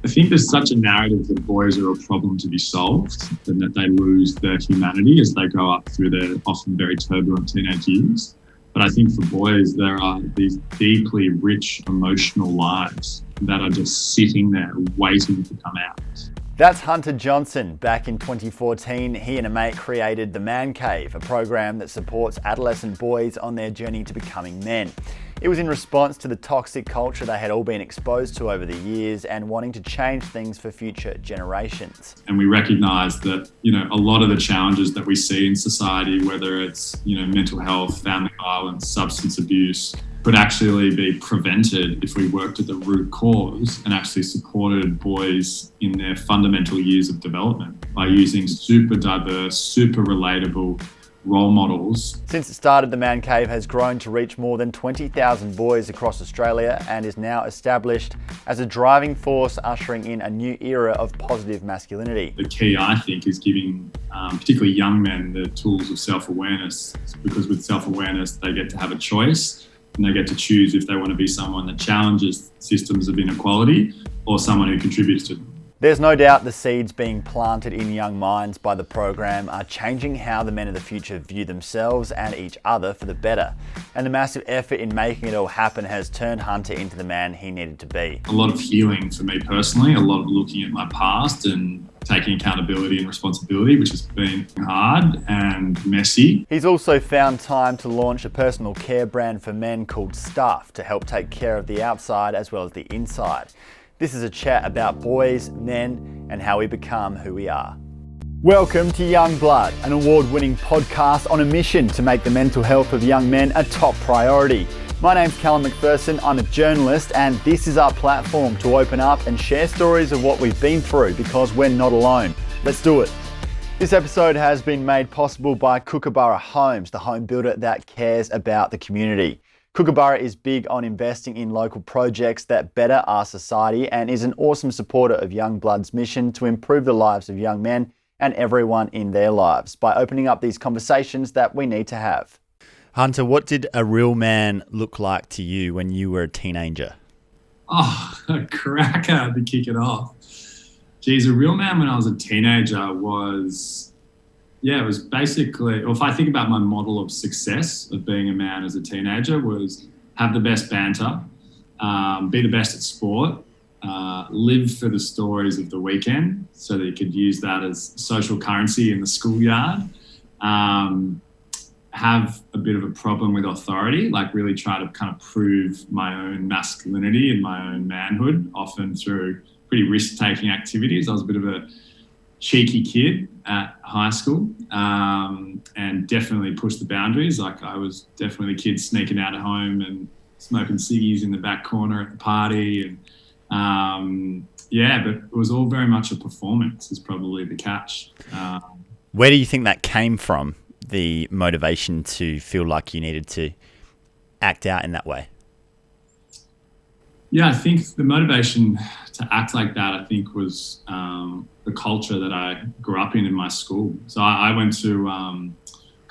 I think there's such a narrative that boys are a problem to be solved and that they lose their humanity as they grow up through their often very turbulent teenage years. But I think for boys, there are these deeply rich emotional lives that are just sitting there waiting to come out. That's Hunter Johnson. Back in 2014, he and a mate created the Man Cave, a program that supports adolescent boys on their journey to becoming men. It was in response to the toxic culture they had all been exposed to over the years and wanting to change things for future generations. And we recognise that, a lot of the challenges that we see in society, whether it's, mental health, family violence, substance abuse, could actually be prevented if we worked at the root cause and actually supported boys in their fundamental years of development by using super diverse, super relatable role models. Since it started, the Man Cave has grown to reach more than 20,000 boys across Australia and is now established as a driving force ushering in a new era of positive masculinity. The key, I think, is giving particularly young men the tools of self-awareness, because with self-awareness they get to have a choice and they get to choose if they want to be someone that challenges systems of inequality or someone who contributes to them. There's no doubt the seeds being planted in young minds by the program are changing how the men of the future view themselves and each other for the better. And the massive effort in making it all happen has turned Hunter into the man he needed to be. A lot of healing for me personally, a lot of looking at my past and taking accountability and responsibility, which has been hard and messy. He's also found time to launch a personal care brand for men called Stuff to help take care of the outside as well as the inside. This is a chat about boys, men, and how we become who we are. Welcome to Young Blood, an award-winning podcast on a mission to make the mental health of young men a top priority. My name's Callum McPherson, I'm a journalist, and this is our platform to open up and share stories of what we've been through because we're not alone. Let's do it. This episode has been made possible by Kookaburra Homes, the home builder that cares about the community. Kookaburra is big on investing in local projects that better our society and is an awesome supporter of Young Blood's mission to improve the lives of young men and everyone in their lives by opening up these conversations that we need to have. Hunter, what did a real man look like to you when you were a teenager? Oh, a cracker to kick it off. Geez, a real man when I was a teenager was... it was basically, or if I think about my model of success of being a man as a teenager, was have the best banter, be the best at sport, live for the stories of the weekend so that you could use that as social currency in the schoolyard, have a bit of a problem with authority, like really try to kind of prove my own masculinity and my own manhood, often through pretty risk-taking activities. I was a bit of a cheeky kid at high school, and definitely pushed the boundaries. Like I was definitely the kid sneaking out of home and smoking ciggies in the back corner at the party. And but it was all very much a performance is probably the catch. Where do you think that came from, the motivation to feel like you needed to act out in that way? Yeah, I think the motivation to act like that, I think, was the culture that I grew up in my school. So I went to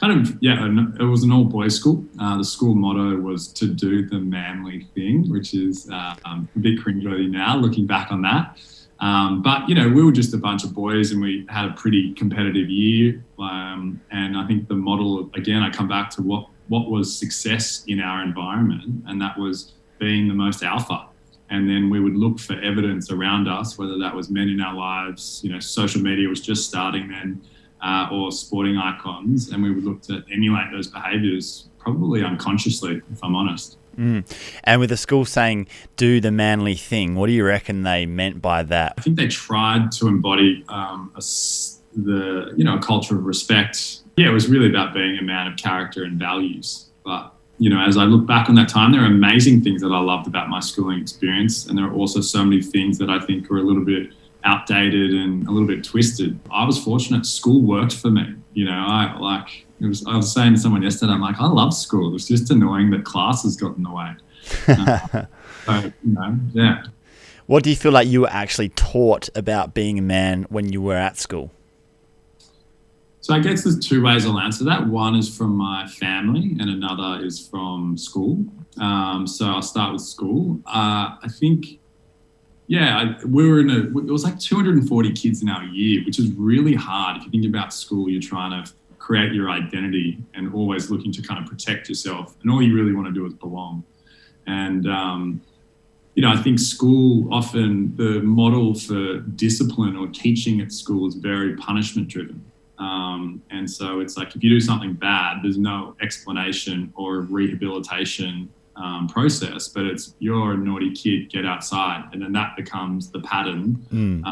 it was an all-boys school. The school motto was to do the manly thing, which is a bit cringeworthy now, looking back on that. But, we were just a bunch of boys and we had a pretty competitive year. And I think the model, again, I come back to what was success in our environment, and that was being the most alpha. And then we would look for evidence around us, whether that was men in our lives, social media was just starting then, or sporting icons. And we would look to emulate those behaviours, probably unconsciously, if I'm honest. And with the school saying, do the manly thing, what do you reckon they meant by that? I think they tried to embody a culture of respect. Yeah, it was really about being a man of character and values. But as I look back on that time, there are amazing things that I loved about my schooling experience. And there are also so many things that I think were a little bit outdated and a little bit twisted. I was fortunate. School worked for me. I was saying to someone yesterday, I'm like, I love school. It was just annoying that classes got in the way. Yeah. What do you feel like you were actually taught about being a man when you were at school? So I guess there's two ways I'll answer that. One is from my family and another is from school. So I'll start with school. I think Yeah, we were it was like 240 kids in our year, which is really hard. If you think about school, you're trying to create your identity and always looking to kind of protect yourself. And all you really want to do is belong. And, I think school often, the model for discipline or teaching at school is very punishment driven. And so it's like, if you do something bad, there's no explanation or rehabilitation process, but it's, you're a naughty kid, get outside. And then that becomes the pattern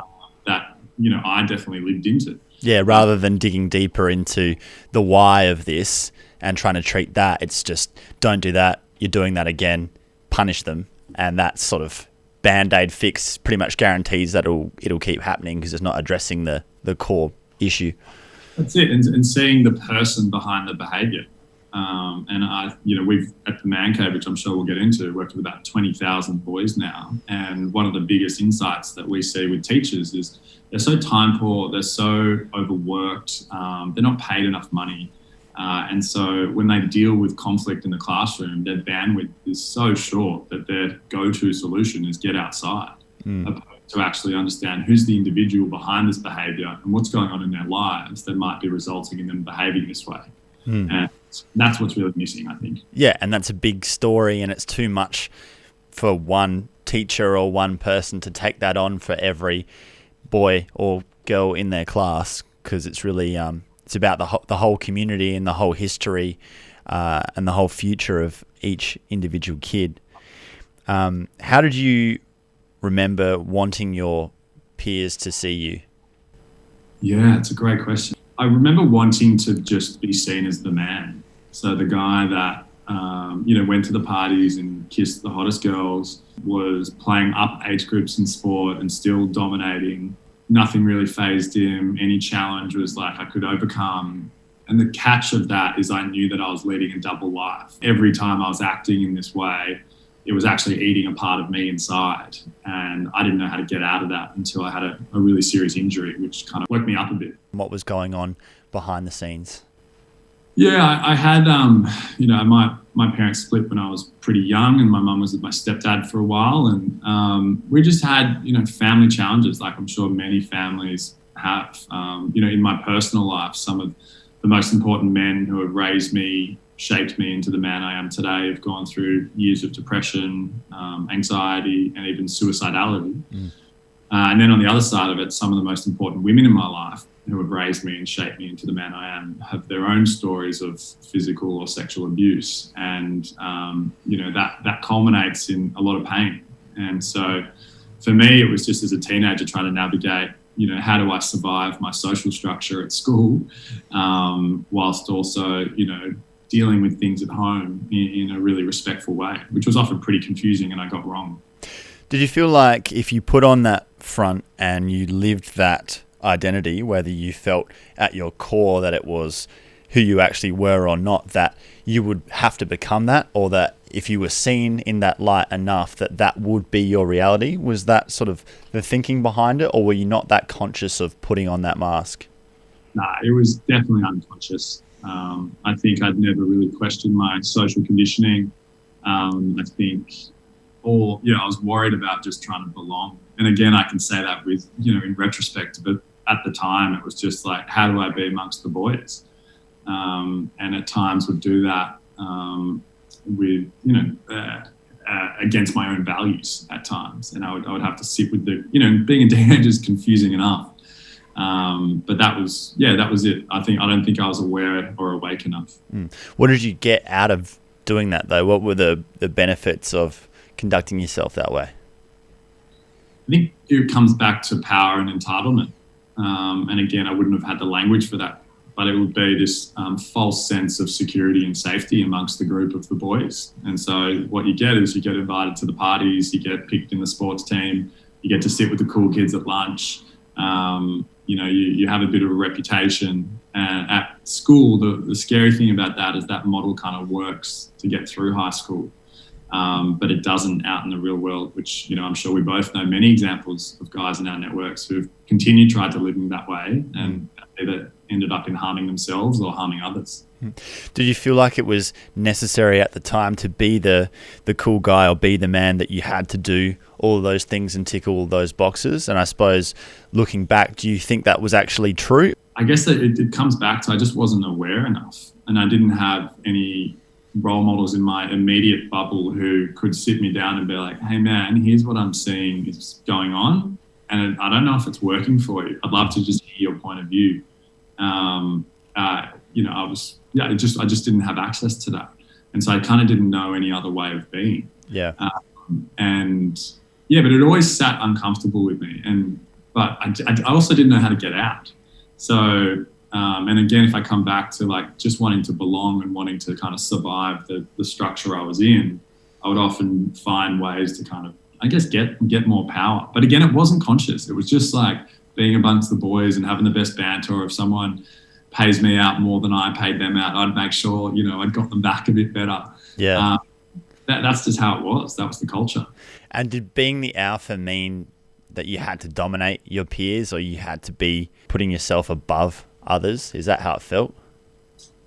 that, I definitely lived into. Yeah, rather than digging deeper into the why of this and trying to treat that, it's just, don't do that, you're doing that again, punish them. And that sort of Bandaid fix pretty much guarantees that it'll keep happening because it's not addressing the core issue. That's it. And seeing the person behind the behavior. We've at the Man Cave, which I'm sure we'll get into, worked with about 20,000 boys now. And one of the biggest insights that we see with teachers is they're so time poor, they're so overworked, they're not paid enough money. And so when they deal with conflict in the classroom, their bandwidth is so short that their go-to solution is get outside, opposed to actually understand who's the individual behind this behavior and what's going on in their lives that might be resulting in them behaving this way. And that's what's really missing, I think. Yeah, and that's a big story, and it's too much for one teacher or one person to take that on for every boy or girl in their class, because it's really it's about the whole community and the whole history and the whole future of each individual kid. How did you remember wanting your peers to see you? Yeah, it's a great question. I remember wanting to just be seen as the man. So the guy that, went to the parties and kissed the hottest girls, was playing up age groups in sport and still dominating. Nothing really fazed him. Any challenge was like I could overcome. And the catch of that is I knew that I was leading a double life. Every time I was acting in this way, it was actually eating a part of me inside. And I didn't know how to get out of that until I had a really serious injury, which kind of woke me up a bit. What was going on behind the scenes? Yeah, I had, my parents split when I was pretty young, and my mum was with my stepdad for a while. And we just had, family challenges, like I'm sure many families have. In my personal life, some of the most important men who have raised me, shaped me into the man I am today, have gone through years of depression, anxiety, and even suicidality. And then on the other side of it, some of the most important women in my life who have raised me and shaped me into the man I am have their own stories of physical or sexual abuse. And, that culminates in a lot of pain. And so for me, it was just as a teenager trying to navigate, how do I survive my social structure at school, whilst also, dealing with things at home in a really respectful way, which was often pretty confusing and I got wrong. Did you feel like if you put on that front and you lived that identity, whether you felt at your core that it was who you actually were or not, that you would have to become that, or that if you were seen in that light enough that would be your reality? Was that sort of the thinking behind it, or were you not that conscious of putting on that mask? Nah, it was definitely unconscious. I think I'd never really questioned my social conditioning. I think I was worried about just trying to belong. And again, I can say that with, in retrospect, but at the time it was just like, how do I be amongst the boys? And at times would do that with, against my own values at times. And I would have to sit with being a teenager is confusing enough. But that was it. I don't think I was aware or awake enough. What did you get out of doing that though? What were the benefits of conducting yourself that way? I think it comes back to power and entitlement. And again, I wouldn't have had the language for that, but it would be this false sense of security and safety amongst the group of the boys. And so what you get is you get invited to the parties, you get picked in the sports team, you get to sit with the cool kids at lunch. You have a bit of a reputation. And at school, the scary thing about that is that model kind of works to get through high school. But it doesn't out in the real world, which, I'm sure we both know many examples of guys in our networks who've continued tried to live in that way and either ended up in harming themselves or harming others. Did you feel like it was necessary at the time to be the cool guy or be the man, that you had to do all of those things and tick all those boxes? And I suppose looking back, do you think that was actually true? I guess that it comes back to I just wasn't aware enough, and I didn't have any role models in my immediate bubble who could sit me down and be like, hey man, here's what I'm seeing is going on, and I don't know if it's working for you. I'd love to just hear your point of view. I just didn't have access to that, and so I kind of didn't know any other way of being. But it always sat uncomfortable with me, but I also didn't know how to get out. So, and again, if I come back to like just wanting to belong and wanting to kind of survive the structure I was in, I would often find ways to kind of, I guess, get more power. But again, it wasn't conscious. It was just like being amongst the boys and having the best banter. Or if someone pays me out more than I paid them out, I'd make sure, I'd got them back a bit better. That's just how it was. That was the culture. And did being the alpha mean that you had to dominate your peers, or you had to be putting yourself above others? Is that how it felt?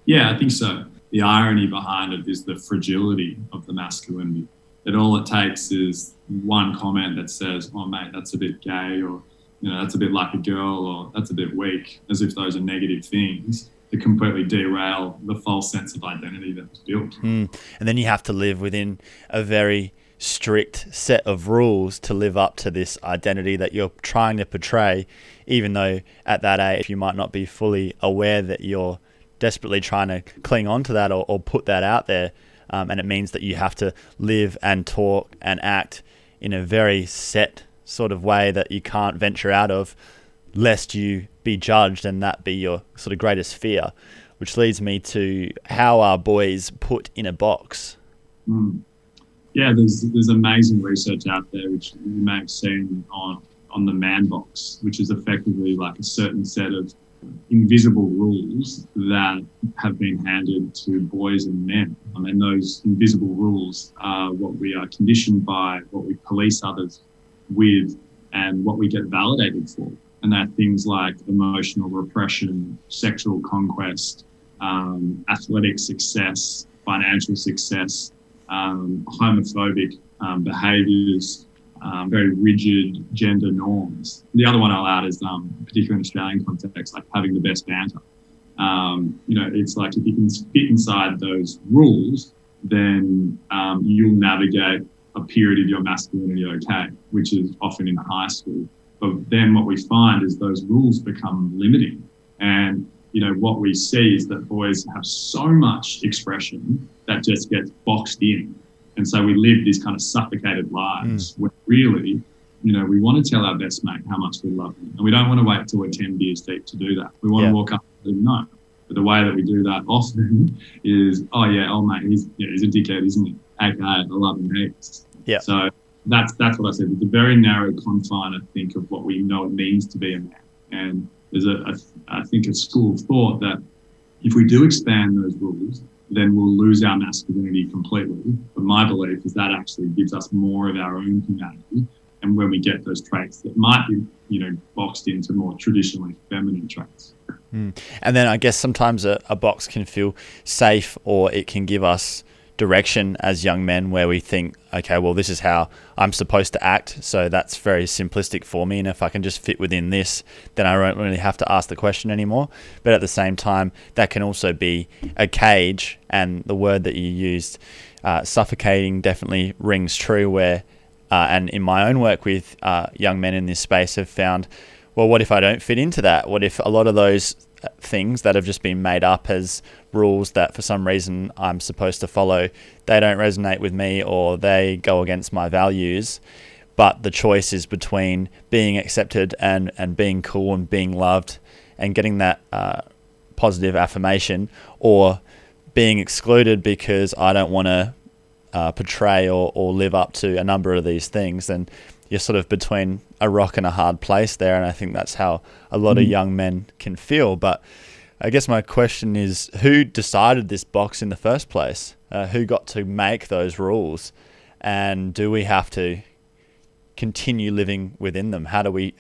Yeah, I think so. The irony behind it is the fragility of the masculinity. That all it takes is one comment that says, oh mate, that's a bit gay, or that's a bit like a girl, or that's a bit weak, as if those are negative things to completely derail the false sense of identity that was built. And then you have to live within a very strict set of rules to live up to this identity that you're trying to portray, even though at that age you might not be fully aware that you're desperately trying to cling on to that or put that out there. And it means that you have to live and talk and act in a very set sort of way that you can't venture out of, lest you be judged and that be your sort of greatest fear, which leads me to, how are boys put in a box? Yeah, there's amazing research out there, which you may have seen on the man box, which is effectively like a certain set of invisible rules that have been handed to boys and men. And those invisible rules are what we are conditioned by, what we police others with, and what we get validated for. And they're things like emotional repression, sexual conquest, athletic success, financial success, homophobic behaviours, very rigid gender norms. The other one I'll add is, particularly in Australian context, like having the best banter. It's like if you can fit inside those rules, then you'll navigate a period of your masculinity okay, which is often in high school. But then what we find is those rules become limiting. And, what we see is that boys have so much expression that just gets boxed in. And so we live these kind of suffocated lives where really, we want to tell our best mate how much we love him. And we don't want to wait till we're 10 beers deep to do that. We want to walk up and know. But the way that we do that often is, oh mate, he's a dickhead, isn't he? AKA, I love him heaps. Yeah. So that's what I said. It's a very narrow confine, I think, of what we know it means to be a man. And there's I think a school of thought that if we do expand those rules, then we'll lose our masculinity completely. But my belief is that actually gives us more of our own humanity. And when we get those traits that might be, boxed into more traditionally feminine traits. And then I guess sometimes a box can feel safe, or it can give us direction as young men where we think, okay, well, this is how I'm supposed to act. So that's very simplistic for me. And if I can just fit within this, then I don't really have to ask the question anymore. But at the same time, that can also be a cage. And the word that you used, suffocating, definitely rings true where, and in my own work with young men in this space have found, well, what if I don't fit into that? What if a lot of those things that have just been made up as rules that for some reason I'm supposed to follow, they don't resonate with me, or they go against my values, but the choice is between being accepted and being cool and being loved and getting that positive affirmation, or being excluded because I don't want to portray or live up to a number of these things. And you're sort of between a rock and a hard place there. And I think that's how a lot of young men can feel. But I guess my question is, who decided this box in the first place? Who got to make those rules? And do we have to continue living within them? How do we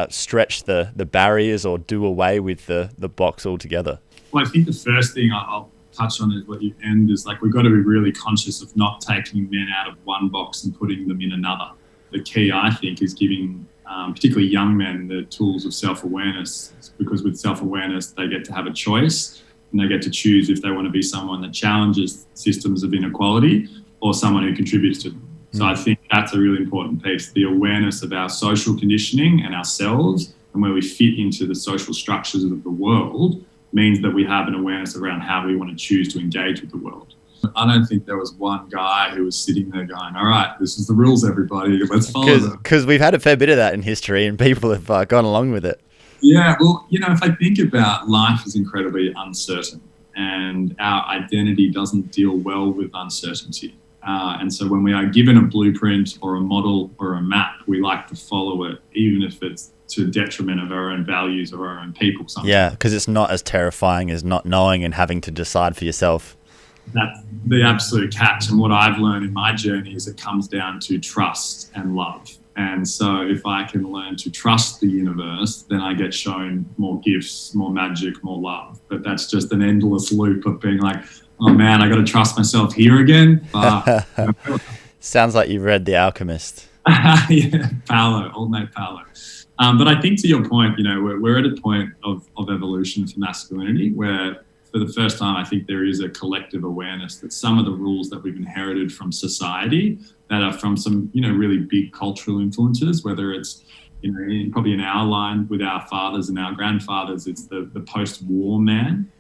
stretch the barriers or do away with the box altogether? Well, I think the first thing I'll touch on is what you end is like, we've got to be really conscious of not taking men out of one box and putting them in another. The key, I think, is giving particularly young men the tools of self-awareness, because with self-awareness, they get to have a choice and they get to choose if they want to be someone that challenges systems of inequality or someone who contributes to them. So I think that's a really important piece, the awareness of our social conditioning and ourselves and where we fit into the social structures of the world means that we have an awareness around how we want to choose to engage with the world. I don't think there was one guy who was sitting there going, all right, this is the rules, everybody, let's follow them. Because we've had a fair bit of that in history and people have gone along with it. Yeah, well, if I think about life is incredibly uncertain and our identity doesn't deal well with uncertainty. And so when we are given a blueprint or a model or a map, we like to follow it, even if it's to detriment of our own values or our own people sometimes. Yeah, because it's not as terrifying as not knowing and having to decide for yourself. That's the absolute catch. And what I've learned in my journey is it comes down to trust and love. And so if I can learn to trust the universe, then I get shown more gifts, more magic, more love. But that's just an endless loop of being like, oh man, I got to trust myself here again. Sounds like you've read The Alchemist. Yeah, Paolo, old mate Paolo. But I think to your point, we're at a point of evolution for masculinity where for the first time, I think there is a collective awareness that some of the rules that we've inherited from society that are from some, really big cultural influences, whether it's, probably in our line with our fathers and our grandfathers, it's the post-war man.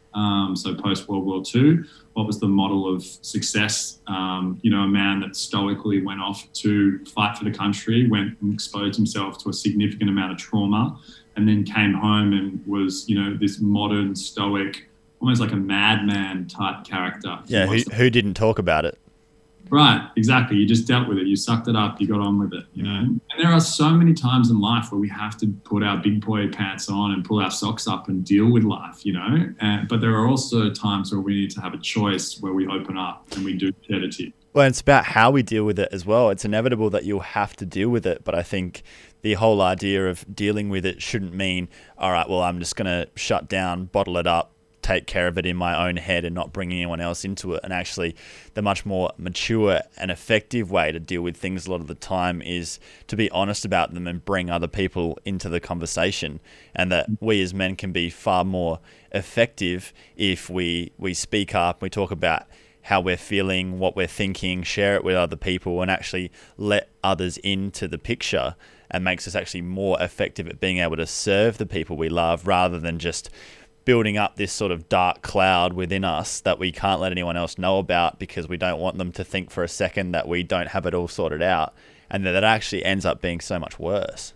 So post-World War II, what was the model of success? A man that stoically went off to fight for the country, went and exposed himself to a significant amount of trauma, and then came home and was, this modern stoic, almost like a madman type character. Yeah, who didn't talk about it? Right, exactly. You just dealt with it. You sucked it up. You got on with it, And there are so many times in life where we have to put our big boy pants on and pull our socks up and deal with life, But there are also times where we need to have a choice where we open up and we do shed a tear. Well, it's about how we deal with it as well. It's inevitable that you'll have to deal with it. But I think the whole idea of dealing with it shouldn't mean, all right, well, I'm just going to shut down, bottle it up, take care of it in my own head and not bring anyone else into it. And actually the much more mature and effective way to deal with things a lot of the time is to be honest about them and bring other people into the conversation, and that we as men can be far more effective if we speak up, we talk about how we're feeling, what we're thinking, share it with other people and actually let others into the picture, and makes us actually more effective at being able to serve the people we love rather than just building up this sort of dark cloud within us that we can't let anyone else know about because we don't want them to think for a second that we don't have it all sorted out, and that actually ends up being so much worse.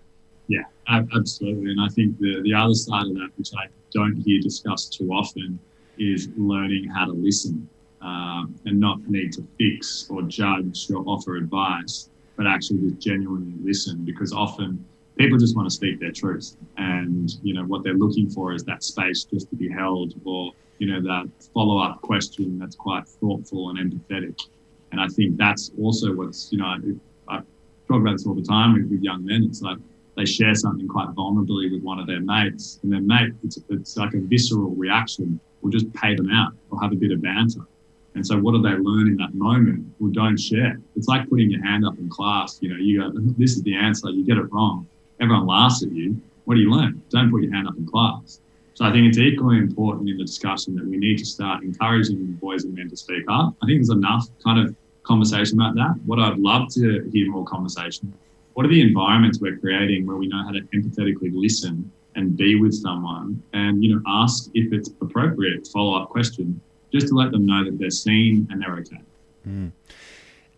Yeah, absolutely. And I think the other side of that, which I don't hear discussed too often, is learning how to listen and not need to fix or judge or offer advice, but actually just genuinely listen, because often people just want to speak their truth, and what they're looking for is that space just to be held, or that follow-up question that's quite thoughtful and empathetic. And I think that's also what's I talk about this all the time with young men. It's like they share something quite vulnerably with one of their mates, and their mate, it's like a visceral reaction, will just pay them out or have a bit of banter. And so what do they learn in that moment? Well, don't share. It's like putting your hand up in class. You go, this is the answer, you get it wrong. Everyone laughs at you. What do you learn? Don't put your hand up in class. So I think it's equally important in the discussion that we need to start encouraging boys and men to speak up. I think there's enough kind of conversation about that. What I'd love to hear more conversation, what are the environments we're creating where we know how to empathetically listen and be with someone and, ask if it's appropriate follow-up question, just to let them know that they're seen and they're okay.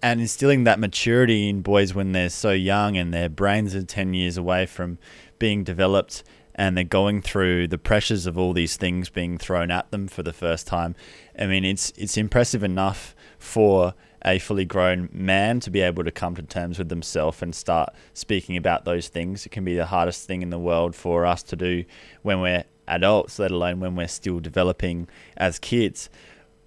And instilling that maturity in boys when they're so young and their brains are 10 years away from being developed, and they're going through the pressures of all these things being thrown at them for the first time. I mean, it's impressive enough for a fully grown man to be able to come to terms with themselves and start speaking about those things. It can be the hardest thing in the world for us to do when we're adults, let alone when we're still developing as kids.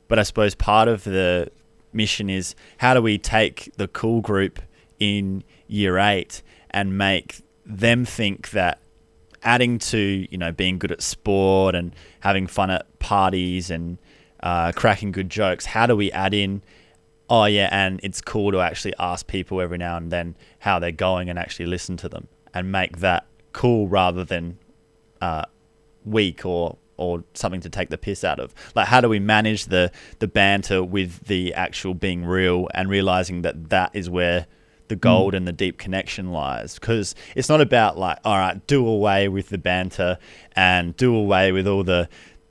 But I suppose part of the mission is, how do we take the cool group in year 8 and make them think that adding to, being good at sport and having fun at parties and cracking good jokes, how do we add in, oh yeah, and it's cool to actually ask people every now and then how they're going and actually listen to them and make that cool rather than weak or something to take the piss out of? Like, how do we manage the banter with the actual being real and realizing that is where the gold and the deep connection lies? Because it's not about like, all right, do away with the banter and do away with all the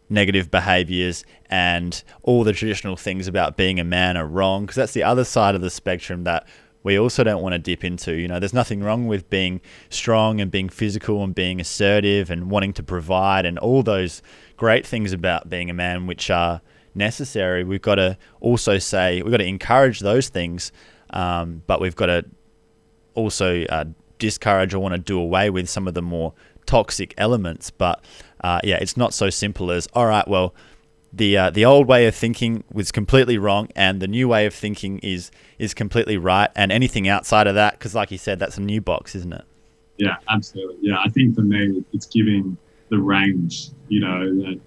negative behaviors and all the traditional things about being a man are wrong, because that's the other side of the spectrum that we also don't want to dip into. There's nothing wrong with being strong and being physical and being assertive and wanting to provide and all those great things about being a man, which are necessary. We've got to also say, we've got to encourage those things, but we've got to also discourage or want to do away with some of the more toxic elements. But it's not so simple as, all right, well, the old way of thinking was completely wrong and the new way of thinking is completely right, and anything outside of that, because like you said, that's a new box, isn't it? Yeah, absolutely. Yeah, I think for me, it's giving the range, that,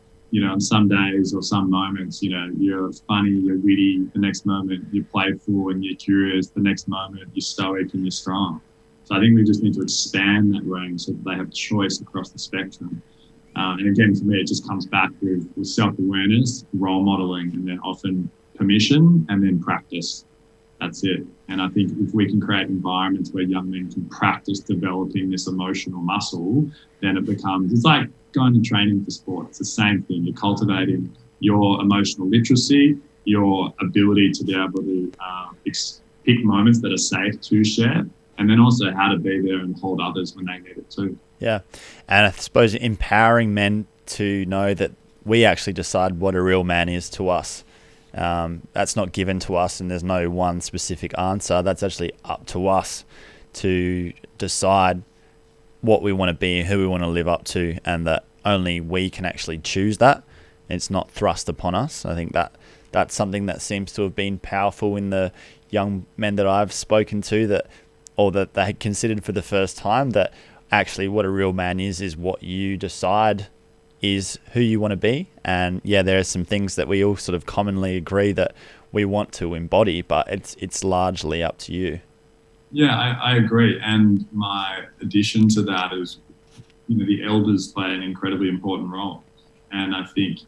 on some days or some moments, you're funny, you're witty, the next moment you're playful and you're curious, the next moment you're stoic and you're strong. So I think we just need to expand that range so that they have choice across the spectrum. And again, for me, it just comes back with self-awareness, role modeling, and then often permission, and then practice. That's it. And I think if we can create environments where young men can practice developing this emotional muscle, then it becomes, it's like going to training for sport. It's the same thing. You're cultivating your emotional literacy, your ability to be able to pick moments that are safe to share, and then also how to be there and hold others when they need it too. Yeah. And I suppose empowering men to know that we actually decide what a real man is to us. That's not given to us and there's no one specific answer. That's actually up to us to decide what we want to be and who we want to live up to, and that only we can actually choose that. It's not thrust upon us. I think that's something that seems to have been powerful in the young men that I've spoken to, that they had considered for the first time, that actually what a real man is what you decide is who you want to be. And yeah, there are some things that we all sort of commonly agree that we want to embody, but it's largely up to you. Yeah, I agree. And my addition to that is, the elders play an incredibly important role. And I think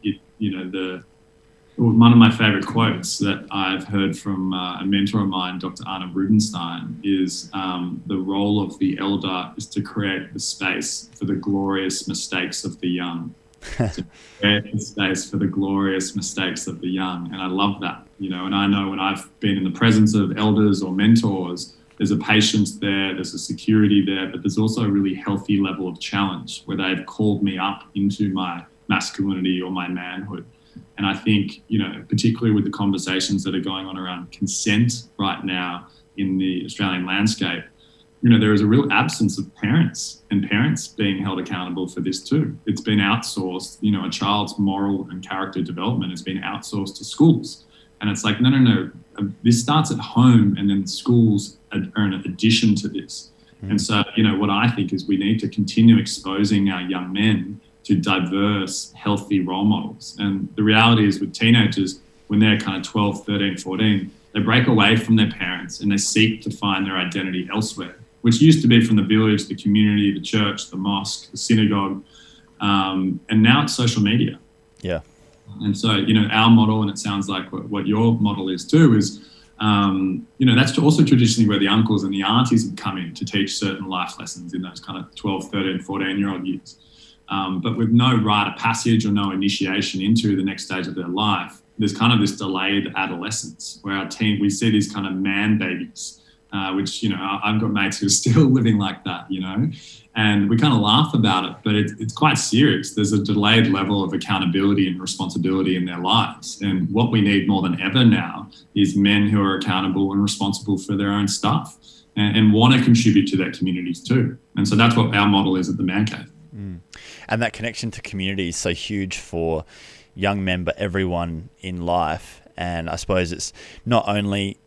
one of my favorite quotes that I've heard from a mentor of mine, Dr. Arne Rubenstein, is the role of the elder is to create the space for the glorious mistakes of the young. To create the space for the glorious mistakes of the young. And I love that, and I know when I've been in the presence of elders or mentors, there's a patience there, there's a security there, but there's also a really healthy level of challenge where they've called me up into my masculinity or my manhood. And I think, particularly with the conversations that are going on around consent right now in the Australian landscape, there is a real absence of parents being held accountable for this too. It's been outsourced. A child's moral and character development has been outsourced to schools. And it's like, no. This starts at home, and then schools are an addition to this. And so, what I think is we need to continue exposing our young men to diverse, healthy role models. And the reality is with teenagers, when they're kind of 12, 13, 14, they break away from their parents and they seek to find their identity elsewhere, which used to be from the village, the community, the church, the mosque, the synagogue, and now it's social media. Yeah. And so, our model, and it sounds like what your model is too, is, that's also traditionally where the uncles and the aunties have come in to teach certain life lessons in those kind of 12, 13, 14-year-old years. But with no rite of passage or no initiation into the next stage of their life, there's kind of this delayed adolescence where we see these kind of man babies, which, I've got mates who are still living like that, and we kind of laugh about it, but it's quite serious. There's a delayed level of accountability and responsibility in their lives. And what we need more than ever now is men who are accountable and responsible for their own stuff and want to contribute to their communities too. And so that's what our model is at the Man Cave. And that connection to community is so huge for young men, but everyone in life. And I suppose it's not only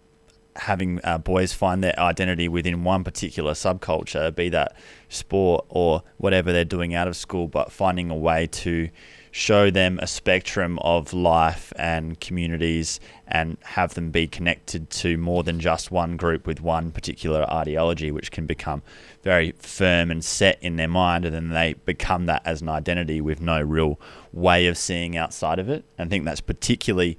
having boys find their identity within one particular subculture, be that sport or whatever they're doing out of school, but finding a way to show them a spectrum of life and communities and have them be connected to more than just one group with one particular ideology, which can become very firm and set in their mind, and then they become that as an identity with no real way of seeing outside of it. I think that's particularly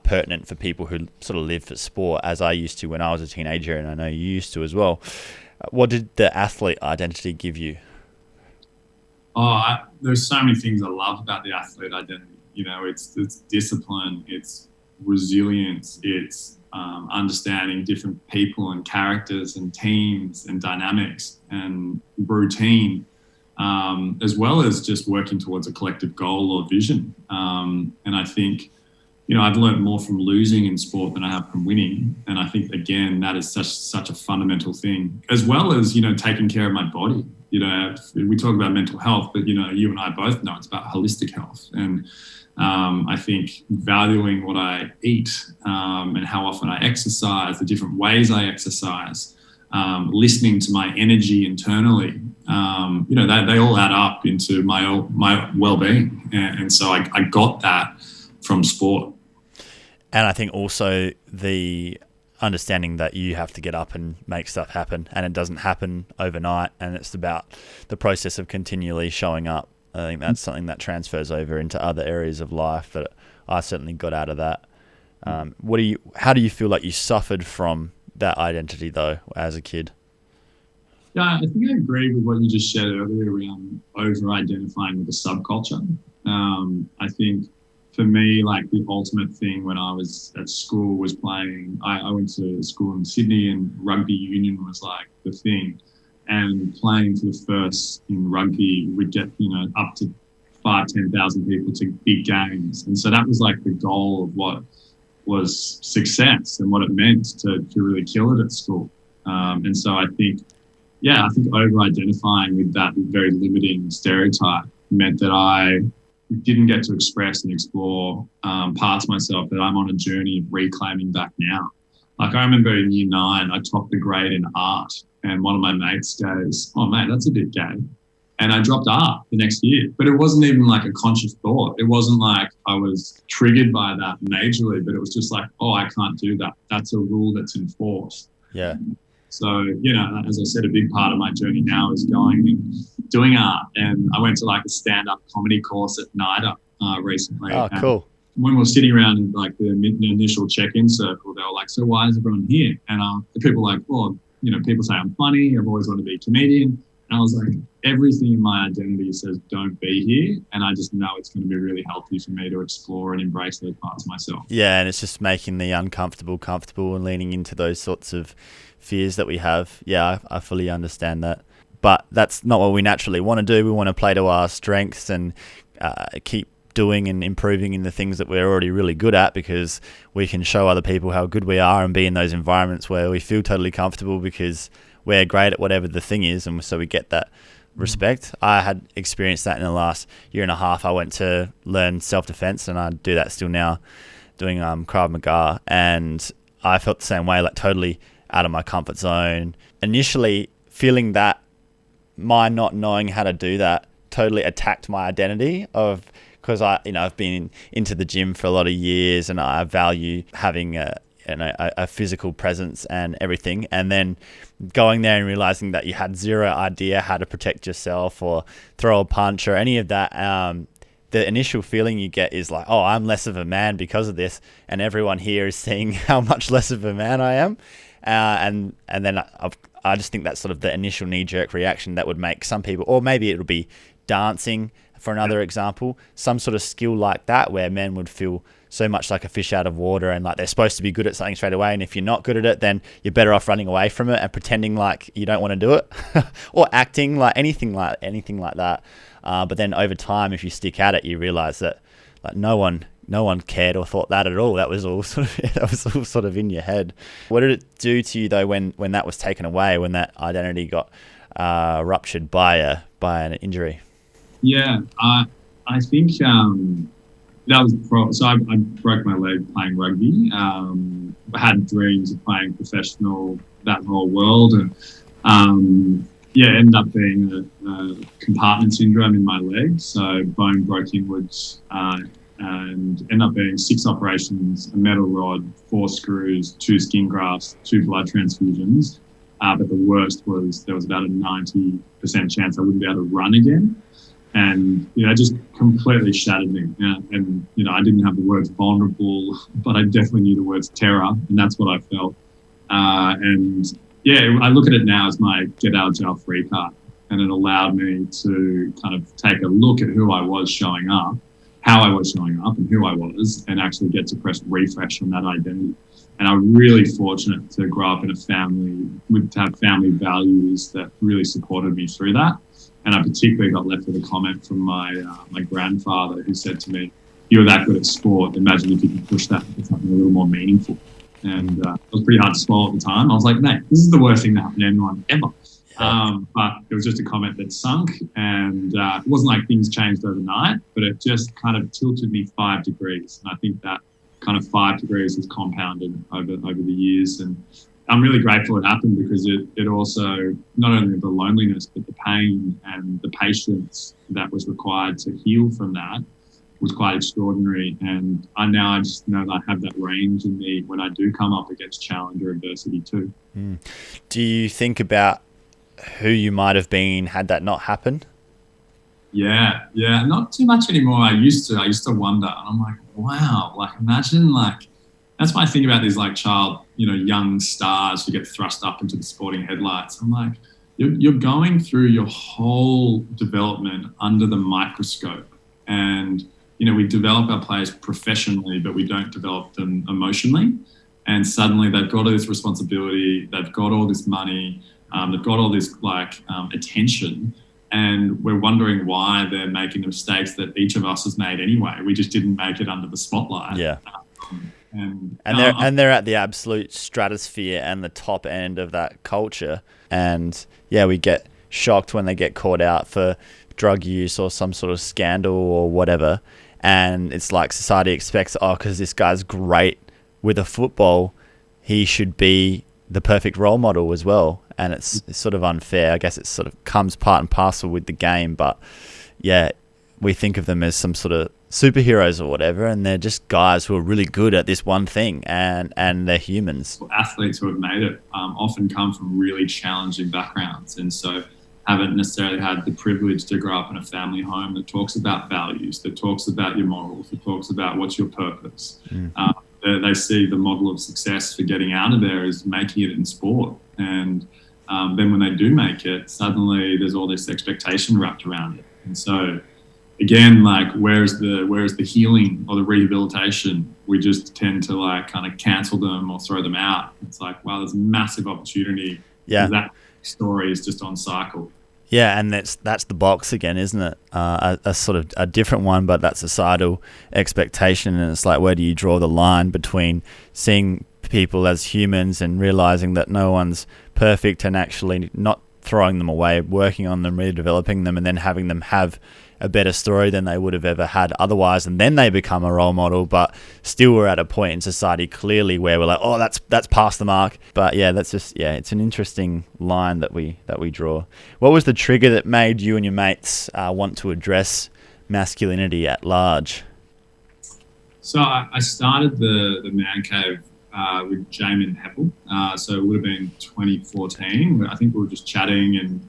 pertinent for people who sort of live for sport, as I used to when I was a teenager, and I know you used to as well. What did the athlete identity give you? There's so many things I love about the athlete identity. You know, it's discipline, it's resilience, it's understanding different people and characters and teams and dynamics and routine, as well as just working towards a collective goal or vision. And I think, you know, I've learned more from losing in sport than I have from winning. And I think, again, that is such a fundamental thing, as well as, you know, taking care of my body. You know, we talk about mental health, but, you know, you and I both know it's about holistic health. And I think valuing what I eat and how often I exercise, the different ways I exercise, listening to my energy internally, you know, they all add up into my well-being. And so I got that from sport. And I think also the understanding that you have to get up and make stuff happen, and it doesn't happen overnight, and it's about the process of continually showing up. I think that's something that transfers over into other areas of life that I certainly got out of that. How do you feel like you suffered from that identity though as a kid? Yeah, I think I agree with what you just shared earlier around over-identifying with the subculture. I think for me, like the ultimate thing when I was at school was playing. I went to school in Sydney, and rugby union was like the thing. And playing for the first in rugby, we'd get, you know, up to 10,000 people to big games. And so that was like the goal of what was success and what it meant to really kill it at school. And so I think over-identifying with that very limiting stereotype meant that I didn't get to express and explore parts of myself that I'm on a journey of reclaiming back now. Like I remember in year 9, I topped the grade in art, and one of my mates goes, "Oh mate, that's a bit gay." And I dropped art the next year, but it wasn't even like a conscious thought. It wasn't like I was triggered by that majorly, but it was just like, oh, I can't do that. That's a rule that's enforced. Yeah. So, you know, as I said, a big part of my journey now is going and doing art. And I went to like a stand-up comedy course at NIDA recently. Oh, cool. When we were sitting around in like the initial check-in circle, they were like, "So why is everyone here?" And the people were like, "Well, you know, people say I'm funny. I've always wanted to be a comedian." And I was like, everything in my identity says don't be here. And I just know it's going to be really healthy for me to explore and embrace those parts of myself. Yeah, and it's just making the uncomfortable comfortable and leaning into those sorts of fears that we have. Yeah, I fully understand that. But that's not what we naturally want to do. We want to play to our strengths and keep doing and improving in the things that we're already really good at, because we can show other people how good we are and be in those environments where we feel totally comfortable because we're great at whatever the thing is, and so we get that respect. I had experienced that in the last year and a half. I went to learn self-defense, and I do that still now, doing Krav Maga, and I felt the same way, like totally out of my comfort zone. Initially, feeling that my not knowing how to do that totally attacked my identity because I've been into the gym for a lot of years, and I value having a physical presence and everything, and then going there and realizing that you had zero idea how to protect yourself or throw a punch or any of that, the initial feeling you get is like, oh, I'm less of a man because of this, and everyone here is seeing how much less of a man I am, and then I just think that's sort of the initial knee-jerk reaction that would make some people, or maybe it would be dancing for another example, some sort of skill like that where men would feel so much like a fish out of water, and like they're supposed to be good at something straight away, and if you're not good at it, then you're better off running away from it and pretending like you don't want to do it or acting like anything like that. But then over time, if you stick at it, you realize that like no one cared or thought that at all. That was all sort of in your head. What did it do to you though when that was taken away, when that identity got ruptured by an injury? Yeah, I think that was so I broke my leg playing rugby. I had dreams of playing professional, that whole world, and ended up being a compartment syndrome in my leg, so bone broke inwards, and ended up being 6 operations, a metal rod, 4 screws, 2 skin grafts, 2 blood transfusions. But the worst was there was about a 90% chance I wouldn't be able to run again. And, it just completely shattered me. And, I didn't have the words vulnerable, but I definitely knew the words terror, and that's what I felt. I look at it now as my get out of jail free card. And it allowed me to kind of take a look at who I was showing up, how I was showing up and who I was, and actually get to press refresh on that identity. And I'm really fortunate to grow up in a family to have family values that really supported me through that. And I particularly got left with a comment from my grandfather, who said to me, "You're that good at sport. Imagine if you could push that into something a little more meaningful." And it was pretty hard to swallow at the time. I was like, "Mate, this is the worst thing that happened to anyone ever." But it was just a comment that sunk, and it wasn't like things changed overnight, but it just kind of tilted me 5 degrees. And I think that kind of 5 degrees has compounded over the years. And I'm really grateful it happened, because it also, not only the loneliness, but the pain and the patience that was required to heal from that was quite extraordinary. And I just know that I have that range in me when I do come up against challenge or adversity too. Do you think about who you might have been had that not happened? Yeah, not too much anymore. I used to wonder, and I'm like, wow, like imagine, like, that's why I think about these like young stars who get thrust up into the sporting headlights. I'm like, you're going through your whole development under the microscope, and we develop our players professionally, but we don't develop them emotionally. And suddenly they've got all this responsibility, they've got all this money, they've got all this attention, and we're wondering why they're making the mistakes that each of us has made anyway. We just didn't make it under the spotlight. Yeah. And they're at the absolute stratosphere and the top end of that culture. And we get shocked when they get caught out for drug use or some sort of scandal or whatever. And it's like society expects, because this guy's great with a football, he should be the perfect role model as well. And it's sort of unfair. I guess it sort of comes part and parcel with the game. But we think of them as some sort of superheroes or whatever, and they're just guys who are really good at this one thing, and they're humans. Athletes who have made it often come from really challenging backgrounds, and so haven't necessarily had the privilege to grow up in a family home that talks about values, that talks about your morals, that talks about what's your purpose. They see the model of success for getting out of there as making it in sport, and then when they do make it, suddenly there's all this expectation wrapped around it. And so again, like, where's the healing or the rehabilitation? We just tend to kind of cancel them or throw them out. It's like, wow, there's a massive opportunity. Yeah. That story is just on cycle. Yeah, and that's the box again, isn't it? A sort of a different one, but that societal expectation. And it's like, where do you draw the line between seeing people as humans and realizing that no one's perfect, and actually not throwing them away, working on them, redeveloping them, and then having them have a better story than they would have ever had otherwise, and then they become a role model. But still, we're at a point in society clearly where we're like, oh, that's past the mark. But that's just it's an interesting line that we draw. What was the trigger that made you and your mates want to address masculinity at large? So I started the Man Cave with Jamin Heppel. So it would have been 2014. I think we were just chatting, and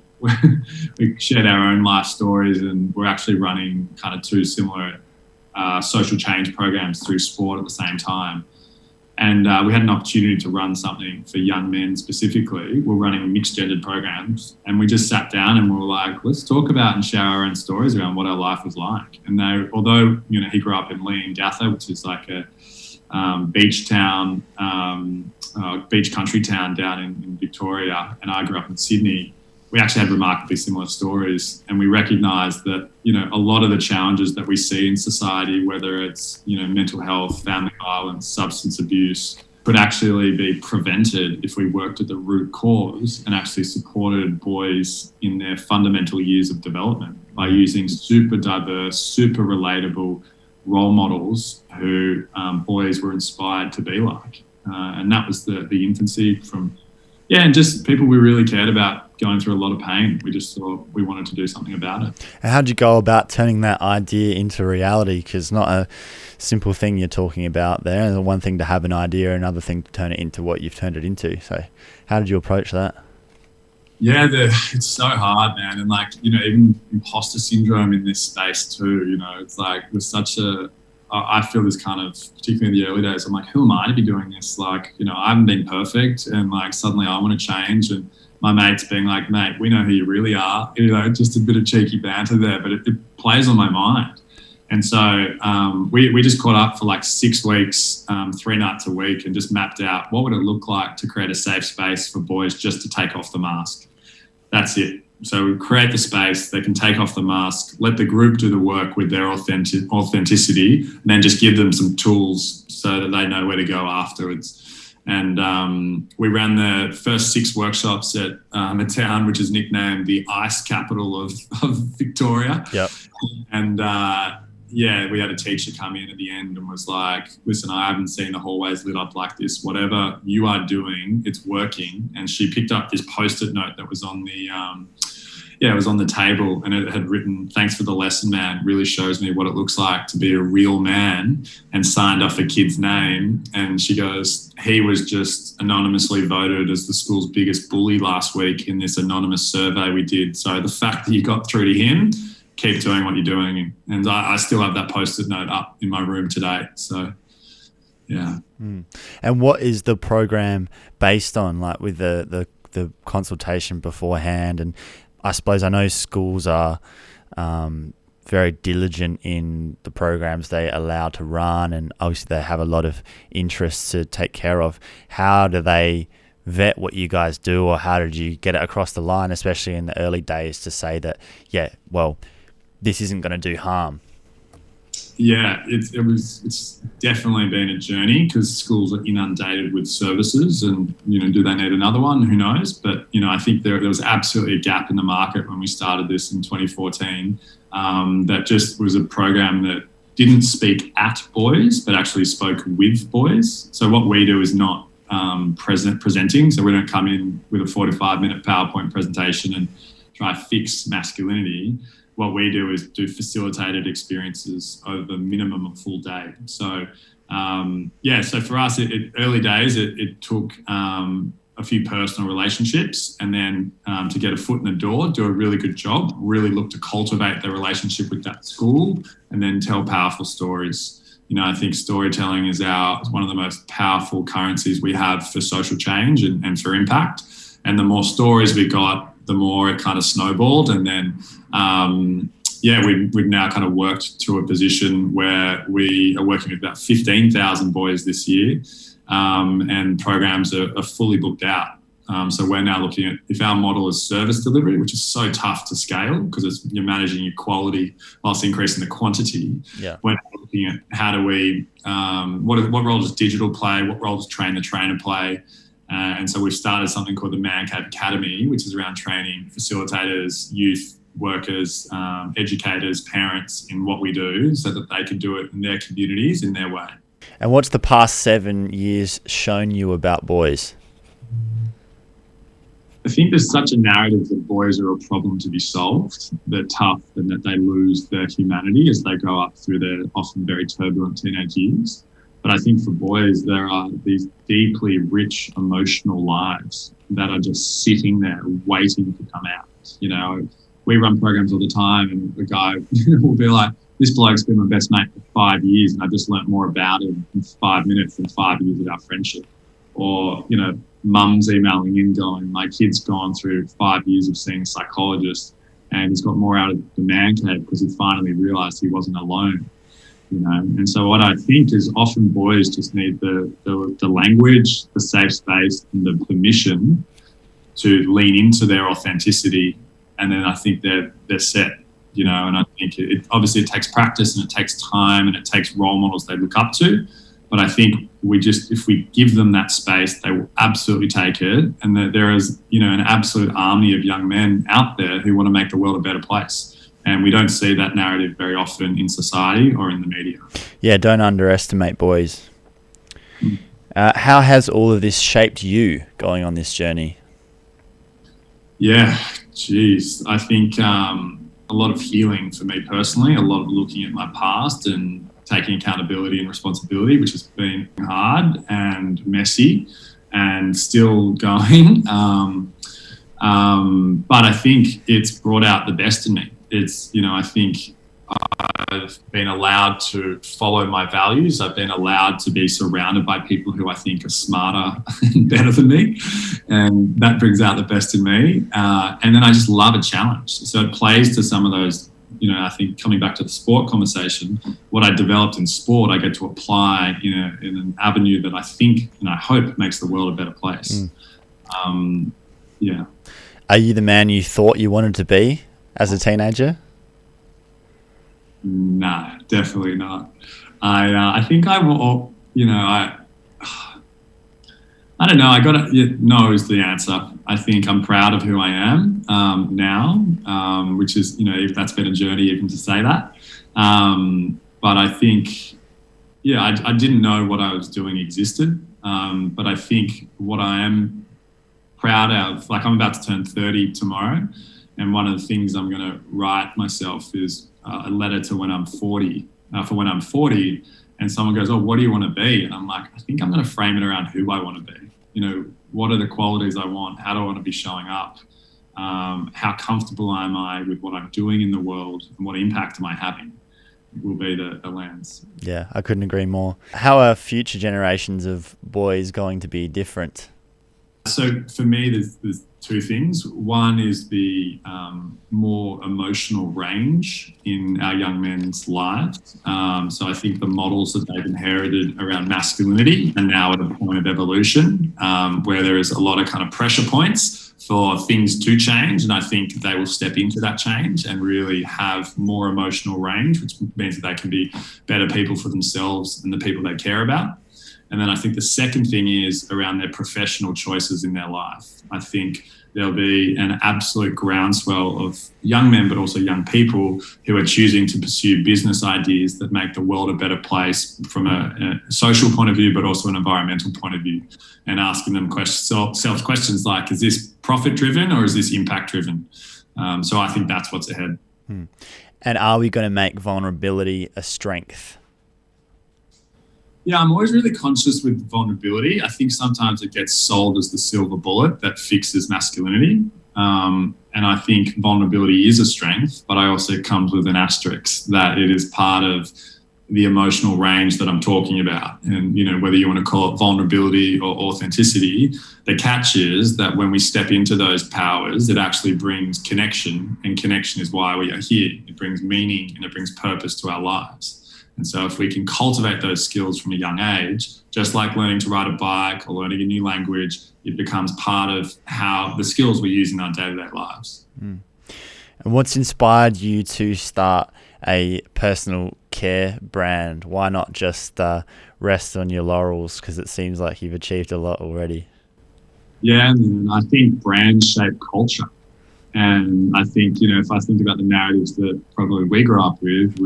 we shared our own life stories, and we're actually running kind of 2 similar social change programs through sport at the same time. And we had an opportunity to run something for young men specifically. We're running mixed gendered programs, and we just sat down and we were like, let's talk about and share our own stories around what our life was like. And although he grew up in Leongatha, which is like a beach town, beach country town down in Victoria, and I grew up in Sydney, we actually had remarkably similar stories. And we recognised that, a lot of the challenges that we see in society, whether it's, mental health, family violence, substance abuse, could actually be prevented if we worked at the root cause and actually supported boys in their fundamental years of development by using super diverse, super relatable, role models who boys were inspired to be like. And that was the infancy from, and just people we really cared about going through a lot of pain. We just thought we wanted to do something about it. And how'd you go about turning that idea into reality? Because not a simple thing you're talking about there. One thing to have an idea, another thing to turn it into what you've turned it into. So how did you approach that? Yeah, it's so hard, man. And like, even imposter syndrome in this space too, it's like there's such I feel this kind of, particularly in the early days, I'm like, who am I to be doing this? Like, I haven't been perfect, and like suddenly I want to change. And my mates being like, mate, we know who you really are. Just a bit of cheeky banter there, but it plays on my mind. And so we just caught up for like 6 weeks, 3 nights a week, and just mapped out what would it look like to create a safe space for boys just to take off the mask. That's it. So we create the space, they can take off the mask, let the group do the work with their authenticity, and then just give them some tools so that they know where to go afterwards. And we ran the first 6 workshops at a town which is nicknamed the ice capital of Victoria. Yep. And we had a teacher come in at the end and was like, listen, I haven't seen the hallways lit up like this. Whatever you are doing, it's working. And she picked up this Post-it note that was on the it was on the table, and it had written, thanks for the lesson, man. Really shows me what it looks like to be a real man, and signed off a kid's name. And she goes, he was just anonymously voted as the school's biggest bully last week in this anonymous survey we did. So the fact that you got through to him, keep doing what you're doing. And I still have that Post-it note up in my room today. So, yeah. And what is the program based on, like with the consultation beforehand? And I suppose I know schools are very diligent in the programs they allow to run, and obviously they have a lot of interests to take care of. How do they vet what you guys do, or how did you get it across the line, especially in the early days, to say that, this isn't going to do harm? Yeah, it's definitely been a journey, because schools are inundated with services, and do they need another one? Who knows? But I think there was absolutely a gap in the market when we started this in 2014. That just was a program that didn't speak at boys, but actually spoke with boys. So what we do is not presenting. So we don't come in with a 45-minute PowerPoint presentation and try to fix masculinity. What we do is do facilitated experiences over a minimum of full day. So, so for us, early days, it took a few personal relationships, and then to get a foot in the door, do a really good job, really look to cultivate the relationship with that school, and then tell powerful stories. I think storytelling is one of the most powerful currencies we have for social change and for impact. And the more stories we got, the more it kind of snowballed. And then, we've now kind of worked to a position where we are working with about 15,000 boys this year, and programs are fully booked out. So we're now looking at, if our model is service delivery, which is so tough to scale because you're managing your quality whilst increasing the quantity. Yeah. We're now looking at how do we, what role does digital play? What role does train the trainer play? And so we've started something called the Man Cave Academy, which is around training facilitators, youth workers, educators, parents in what we do, so that they can do it in their communities in their way. And what's the past 7 years shown you about boys? I think there's such a narrative that boys are a problem to be solved. They're tough, and that they lose their humanity as they grow up through their often very turbulent teenage years. But I think for boys, there are these deeply rich emotional lives that are just sitting there waiting to come out. We run programs all the time, and a guy will be like, this bloke's been my best mate for 5 years, and I just learnt more about him in 5 minutes than 5 years of our friendship. Or, mum's emailing in going, my kid's gone through 5 years of seeing a psychologist, and he's got more out of the man cave because he finally realised he wasn't alone. And so what I think is often boys just need the language, the safe space, and the permission to lean into their authenticity, and then I think they're set. And I think it takes practice, and it takes time, and it takes role models they look up to. But I think if we give them that space, they will absolutely take it. And that there is, an absolute army of young men out there who want to make the world a better place. And we don't see that narrative very often in society or in the media. Yeah, don't underestimate boys. How has all of this shaped you going on this journey? Yeah, geez. I think a lot of healing for me personally, a lot of looking at my past and taking accountability and responsibility, which has been hard and messy and still going. But I think it's brought out the best in me. I think I've been allowed to follow my values. I've been allowed to be surrounded by people who I think are smarter and better than me. And that brings out the best in me. And then I just love a challenge. So it plays to some of those, I think coming back to the sport conversation, what I developed in sport, I get to apply, in an avenue that I think and I hope makes the world a better place. Yeah. Are you the man you thought you wanted to be as a teenager? No, definitely not. I think I will, I don't know. No is the answer. I think I'm proud of who I am now, which is, that's been a journey even to say that. But I think, I didn't know what I was doing existed. But I think what I am proud of, like I'm about to turn 30 tomorrow. And one of the things I'm going to write myself is a letter to when I'm 40, for when I'm 40. And someone goes, "Oh, what do you want to be?" And I'm like, I think I'm going to frame it around who I want to be. What are the qualities I want? How do I want to be showing up? How comfortable am I with what I'm doing in the world? And what impact am I having? Will be the lens. Yeah, I couldn't agree more. How are future generations of boys going to be different? So for me, there's two things. One is the more emotional range in our young men's lives. So I think the models that they've inherited around masculinity are now at a point of evolution where there is a lot of kind of pressure points for things to change. And I think they will step into that change and really have more emotional range, which means that they can be better people for themselves and the people they care about. And then I think the second thing is around their professional choices in their life. I think there'll be an absolute groundswell of young men, but also young people who are choosing to pursue business ideas that make the world a better place from a social point of view, but also an environmental point of view, and asking them self-questions like, is this profit-driven or is this impact-driven? So I think that's what's ahead. And are we going to make vulnerability a strength? Yeah, I'm always really conscious with vulnerability. I think sometimes it gets sold as the silver bullet that fixes masculinity. And I think vulnerability is a strength, but I also comes with an asterisk that it is part of the emotional range that I'm talking about. And, whether you want to call it vulnerability or authenticity, the catch is that when we step into those powers, it actually brings connection, and connection is why we are here. It brings meaning and it brings purpose to our lives. And so if we can cultivate those skills from a young age, just like learning to ride a bike or learning a new language, it becomes part of how the skills we use in our day-to-day lives. And what's inspired you to start a personal care brand? Why not just rest on your laurels? Because it seems like you've achieved a lot already. Yeah, and I think brands shape culture. And I think, if I think about the narratives that probably we grew up with,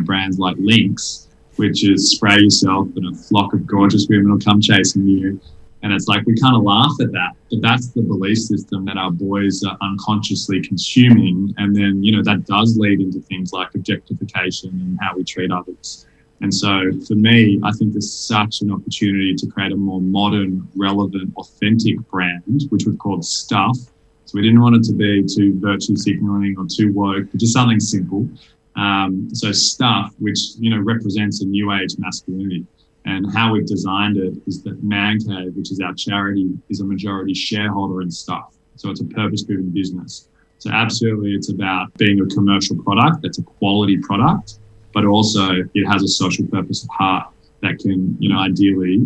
brands like Lynx, which is spray yourself and a flock of gorgeous women will come chasing you. And it's like, we kind of laugh at that, but that's the belief system that our boys are unconsciously consuming. And then, that does lead into things like objectification and how we treat others. And so for me, I think there's such an opportunity to create a more modern, relevant, authentic brand, which we've called Stuff. So we didn't want it to be too virtue signaling or too woke, but just something simple. So Stuff, which, represents a new age masculinity. And how we've designed it is that Bandaid, which is our charity, is a majority shareholder in Stuff. So it's a purpose-driven business. So absolutely, it's about being a commercial product that's a quality product, but also it has a social purpose at heart that can, ideally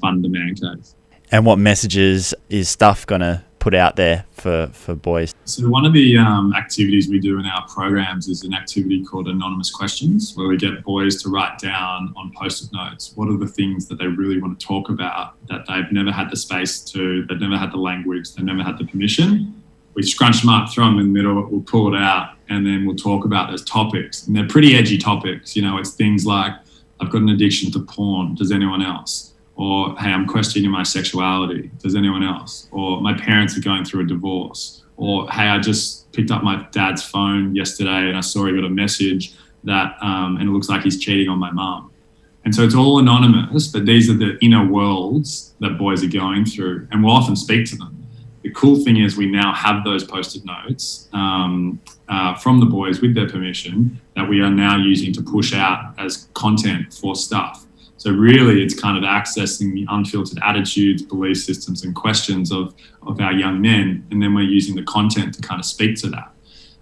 fund the man cave. And what messages is Stuff going to put out there for boys? So one of the activities we do in our programs is an activity called Anonymous Questions, where we get boys to write down on Post-it notes what are the things that they really want to talk about that they've never had the space to, they've never had the language, they've never had the permission. we scrunch them up, throw them in the middle, we'll pull it out, and then we'll talk about those topics. And they're pretty edgy topics. It's things like, I've got an addiction to porn. Does anyone else? Or, hey, I'm questioning my sexuality. Does anyone else? Or, my parents are going through a divorce. Or, hey, I just picked up my dad's phone yesterday and I saw he got a message that, and it looks like he's cheating on my mum. And so it's all anonymous, but these are the inner worlds that boys are going through, and we'll often speak to them. The cool thing is we now have those post-it notes from the boys with their permission that we are now using to push out as content for stuff. So really it's kind of accessing the unfiltered attitudes, belief systems and questions of our young men, and then we're using the content to kind of speak to that.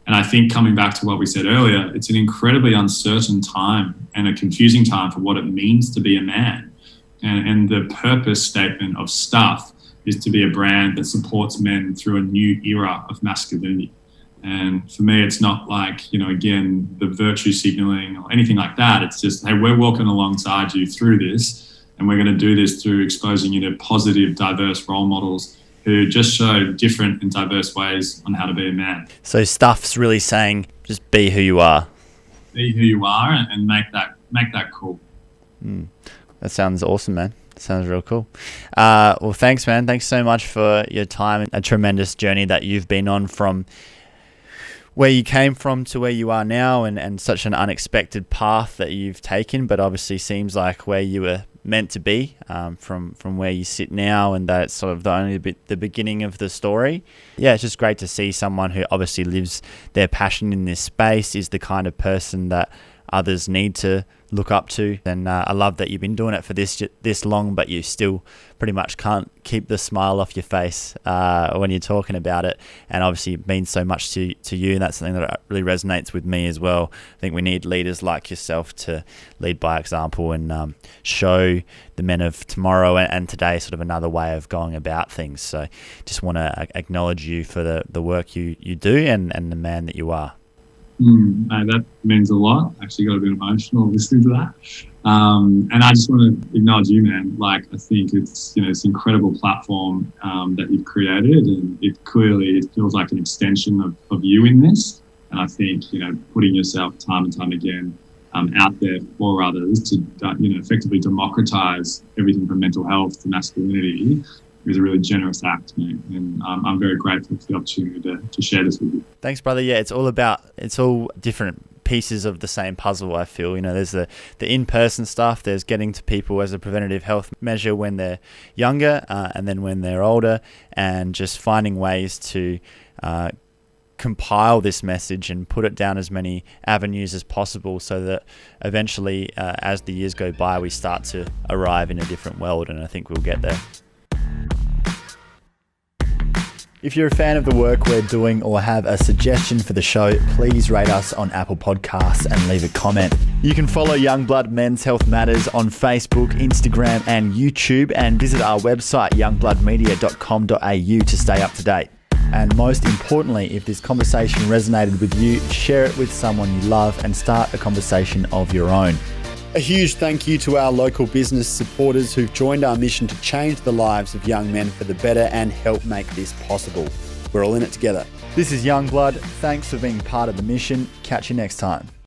And I think coming back to what we said earlier, it's an incredibly uncertain time and a confusing time for what it means to be a man. And the purpose statement of Stuff is to be a brand that supports men through a new era of masculinity. And for me, it's not like, again, the virtue signaling or anything like that. It's just, hey, we're walking alongside you through this, and we're going to do this through exposing you to positive, diverse role models who just show different and diverse ways on how to be a man. So Stuff's really saying, just be who you are. Be who you are and make that cool. That sounds awesome, man. Sounds real cool. Well, thanks, man. Thanks so much for your time. A tremendous journey that you've been on from where you came from to where you are now, and such an unexpected path that you've taken, but obviously seems like where you were meant to be from where you sit now, and that it's sort of the beginning of the story. Yeah, it's just great to see someone who obviously lives their passion in this space, is the kind of person that others need to look up to. And I love that you've been doing it for this long, but you still pretty much can't keep the smile off your face when you're talking about it. And obviously it means so much to you, and that's something that really resonates with me as well. I think we need leaders like yourself to lead by example and show the men of tomorrow and today sort of another way of going about things. So just want to acknowledge you for the work you do and the man that you are. That means a lot. Actually got a bit emotional listening to that. And I just want to acknowledge you, man. Like, I think it's, it's an incredible platform that you've created, and it feels like an extension of you in this. And I think, putting yourself time and time again out there for others to, effectively democratize everything from mental health to masculinity is a really generous act, mate. And I'm very grateful for the opportunity to share this with you. Thanks, brother. Yeah, it's all different pieces of the same puzzle, I feel. There's the in-person stuff, there's getting to people as a preventative health measure when they're younger and then when they're older, and just finding ways to compile this message and put it down as many avenues as possible, so that eventually as the years go by we start to arrive in a different world, and I think we'll get there. If you're a fan of the work we're doing or have a suggestion for the show, please rate us on Apple Podcasts and leave a comment. You can follow Youngblood Men's Health Matters on Facebook, Instagram and YouTube, and visit our website youngbloodmedia.com.au to stay up to date. And most importantly, if this conversation resonated with you, share it with someone you love and start a conversation of your own. A huge thank you to our local business supporters who've joined our mission to change the lives of young men for the better and help make this possible. We're all in it together. This is Youngblood. Thanks for being part of the mission. Catch you next time.